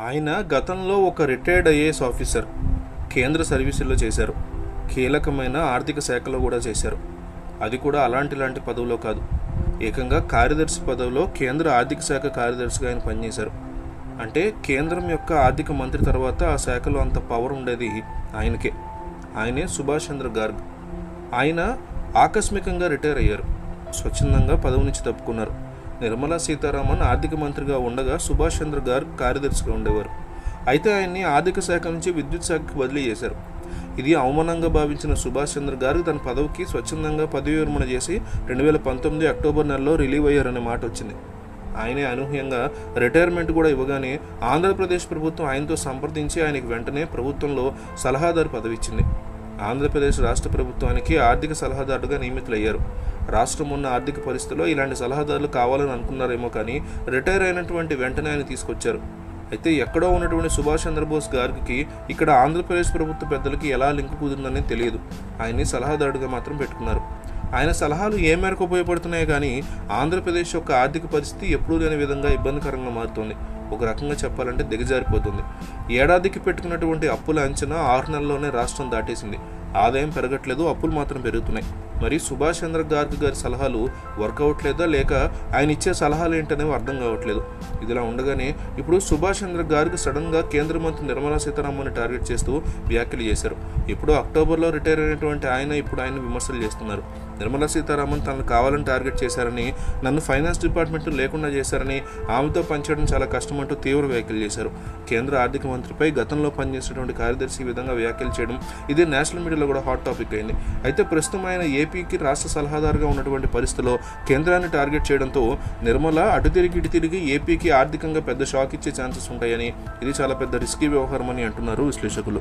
ఆయన గతంలో ఒక రిటైర్డ్ ఐఏఎస్ ఆఫీసర్. కేంద్ర సర్వీసుల్లో చేశారు. కీలకమైన ఆర్థిక శాఖలో కూడా చేశారు. అది కూడా అలాంటి పదవిలో కాదు, ఏకంగా కార్యదర్శి పదవిలో కేంద్ర ఆర్థిక శాఖ కార్యదర్శిగా ఆయన పనిచేశారు. అంటే కేంద్రం యొక్క ఆర్థిక మంత్రి తర్వాత ఆ శాఖలో అంత పవర్ ఉండేది ఆయనకే. ఆయనే సుభాష్ చంద్ర గార్గ్. ఆయన ఆకస్మికంగా రిటైర్ అయ్యారు. స్వచ్ఛందంగా పదవి నుంచి తప్పుకున్నారు. నిర్మలా సీతారామన్ ఆర్థిక మంత్రిగా ఉండగా సుభాష్ చంద్ర గార్గ్ కార్యదర్శిగా ఉండేవారు. అయితే ఆయన్ని ఆర్థిక శాఖ నుంచి విద్యుత్ శాఖకు బదిలీ చేశారు. ఇది అవమానంగా భావించిన సుభాష్ చంద్ర గార్గ్ తన పదవికి స్వచ్ఛందంగా పదవి విరమణ చేసి 2019 అక్టోబర్ నెలలో రిలీవ్ అయ్యారనే మాట వచ్చింది. ఆయనే అనూహ్యంగా రిటైర్మెంట్ కూడా ఇవ్వగానే ఆంధ్రప్రదేశ్ ప్రభుత్వం ఆయనతో సంప్రదించి ఆయనకి వెంటనే ప్రభుత్వంలో సలహాదారు పదవి ఇచ్చింది. ఆంధ్రప్రదేశ్ రాష్ట్ర ప్రభుత్వానికి ఆర్థిక సలహాదారుగా నియమితులయ్యారు. రాష్ట్రం ఉన్న ఆర్థిక పరిస్థితుల్లో ఇలాంటి సలహాదారులు కావాలని అనుకున్నారేమో కానీ రిటైర్ అయినటువంటి వెంటనే ఆయన తీసుకొచ్చారు. అయితే ఎక్కడో ఉన్నటువంటి సుభాష్ చంద్రబోస్ గారికి ఇక్కడ ఆంధ్రప్రదేశ్ ప్రభుత్వ పెద్దలకి ఎలా లింకు కుదిరిందని తెలియదు. ఆయన్ని సలహాదారుడిగా మాత్రం పెట్టుకున్నారు. ఆయన సలహాలు ఏ మేరకు ఉపయోగపడుతున్నాయి కానీ ఆంధ్రప్రదేశ్ యొక్క ఆర్థిక పరిస్థితి ఎప్పుడూ లేని విధంగా ఇబ్బందికరంగా మారుతుంది. ఒక రకంగా చెప్పాలంటే దిగజారిపోతుంది. ఏడాదికి పెట్టుకున్నటువంటి అప్పుల అంచనా 6 నెలల్లోనే రాష్ట్రం దాటేసింది. ఆదాయం పెరగట్లేదు, అప్పులు మాత్రం పెరుగుతున్నాయి. మరి సుభాష్ చంద్ర గార్గ్ గారి సలహాలు వర్కౌట్ లేదా లేక ఆయన ఇచ్చే సలహాలు ఏంటనేవి అర్థం కావట్లేదు. ఇదిలా ఉండగానే ఇప్పుడు సుభాష్ చంద్ర గార్గ్ సడన్గా కేంద్ర మంత్రి నిర్మలా సీతారామన్ టార్గెట్ చేస్తూ వ్యాఖ్యలు చేశారు. ఇప్పుడు అక్టోబర్లో రిటైర్ అయినటువంటి ఆయన ఇప్పుడు ఆయన విమర్శలు చేస్తున్నారు. నిర్మలా సీతారామన్ తనను కావాలని టార్గెట్ చేశారని, నన్ను ఫైనాన్స్ డిపార్ట్మెంట్ లేకుండా చేశారని, ఆమెతో పనిచేయడం చాలా కష్టమంటూ తీవ్ర వ్యాఖ్యలు చేశారు. కేంద్ర ఆర్థిక మంత్రిపై గతంలో పనిచేసినటువంటి కార్యదర్శి ఈ విధంగా వ్యాఖ్యలు చేయడం ఇది నేషనల్ మీడియాలో కూడా హాట్ టాపిక్ అయింది. అయితే ప్రస్తుతం ఆయన ఏపీకి రాష్ట్ర సలహాదారుగా ఉన్నటువంటి పరిస్థితిలో కేంద్రాన్ని టార్గెట్ చేయడంతో నిర్మల అటు తిరిగి ఏపీకి ఆర్థికంగా పెద్ద షాక్ ఇచ్చే ఛాన్సెస్ ఉంటాయని, ఇది చాలా పెద్ద రిస్కీ వ్యవహారం అని అంటున్నారు విశ్లేషకులు.